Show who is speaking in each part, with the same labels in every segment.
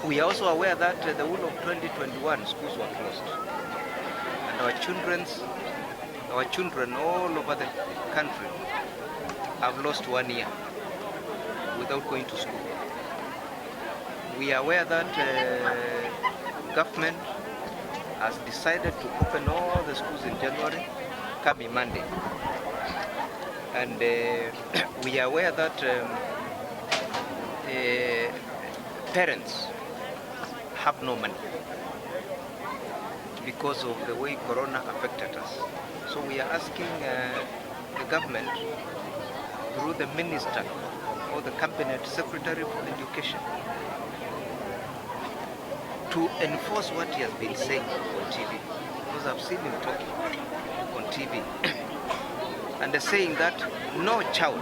Speaker 1: We are also aware that the whole of 2021 schools were closed, and our children all over the country have lost 1 year without going to school. We are aware that government has decided to open all the schools in January, coming Monday. And we are aware that parents have no money because of the way Corona affected us. So we are asking the government through the minister or the cabinet secretary for education to enforce what he has been saying on TV, because I've seen him talking on TV and they're saying that no child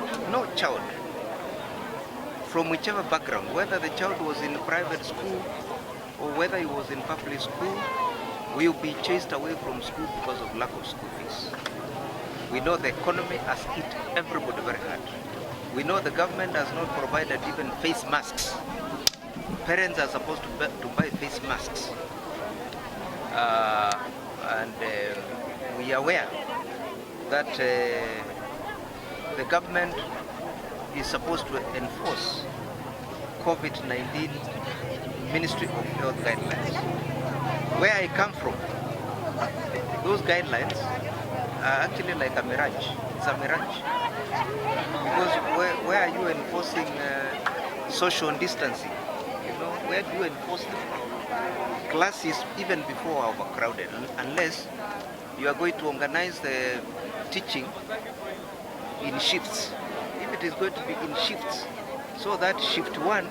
Speaker 1: from whichever background, whether the child was in private school or whether he was in public school, will be chased away from school because of lack of school fees. We know the economy has hit everybody very hard. We know the government has not provided even face masks. Parents are supposed to buy face masks. And we are aware that the government is supposed to enforce COVID-19 Ministry of Health guidelines. Where I come from, those guidelines are actually like a mirage. It's a mirage. Because where are you enforcing social distancing? You know, where do you enforce them? Classes, even before, are overcrowded, unless you are going to organize the teaching in shifts. If it is going to be in shifts, so that shift 1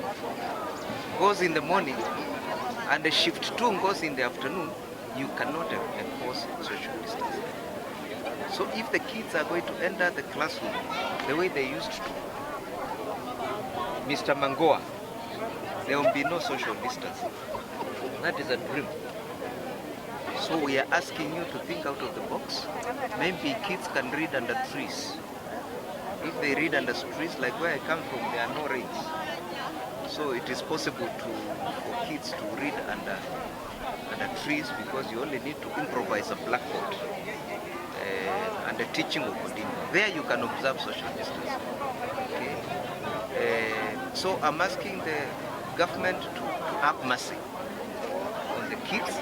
Speaker 1: goes in the morning and the shift 2 goes in the afternoon, you cannot enforce social distancing. So if the kids are going to enter the classroom the way they used to, Mr. Magoha, there will be no social distancing. That is a dream. So we are asking you to think out of the box. Maybe kids can read under trees. If they read under trees, like where I come from, there are no rains. So it is possible for kids to read under trees, because you only need to improvise a blackboard and the teaching will continue. There you can observe social distance. Okay. So I'm asking the government to have mercy on the kids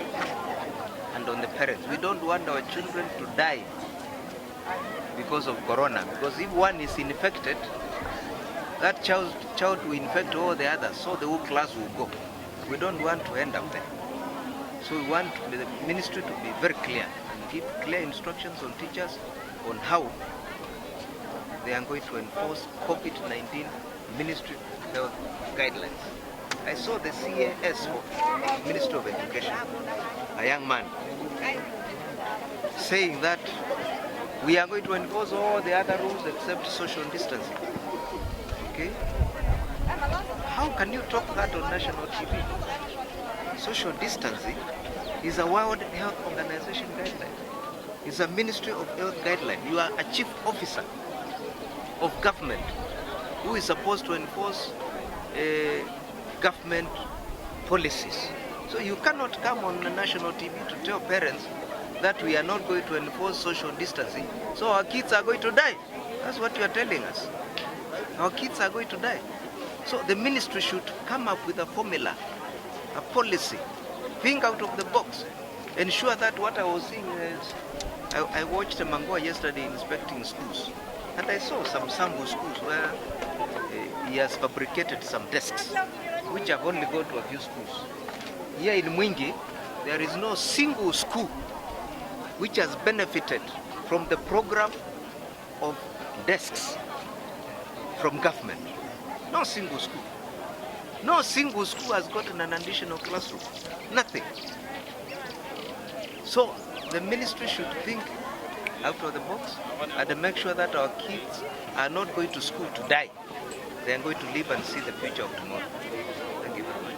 Speaker 1: and on the parents. We don't want our children to die because of Corona, because if one is infected, that child will infect all the others, so the whole class will go. We don't want to end up there. So we want the ministry to be very clear and give clear instructions on teachers on how they are going to enforce COVID-19 Ministry of Health guidelines. I saw the CAS for Ministry of Education, a young man, saying that we are going to enforce all the other rules except social distancing. Okay? How can you talk that on national TV? Social distancing is a World Health Organization guideline. It's a Ministry of Health guideline. You are a chief officer of government who is supposed to enforce government policies. So you cannot come on the national TV to tell parents that we are not going to enforce social distancing, so our kids are going to die. That's what you are telling us. Our kids are going to die. So the ministry should come up with a formula, a policy, think out of the box, ensure that what I was seeing is, I watched Magoha yesterday inspecting schools, and I saw some sample schools where he has fabricated some desks, which have only gone to a few schools. Here in Mwingi, there is no single school which has benefited from the program of desks from government. No single school. No single school has gotten an additional classroom. Nothing. So the ministry should think out of the box and make sure that our kids are not going to school to die. They are going to live and see the future of tomorrow. Thank you very much.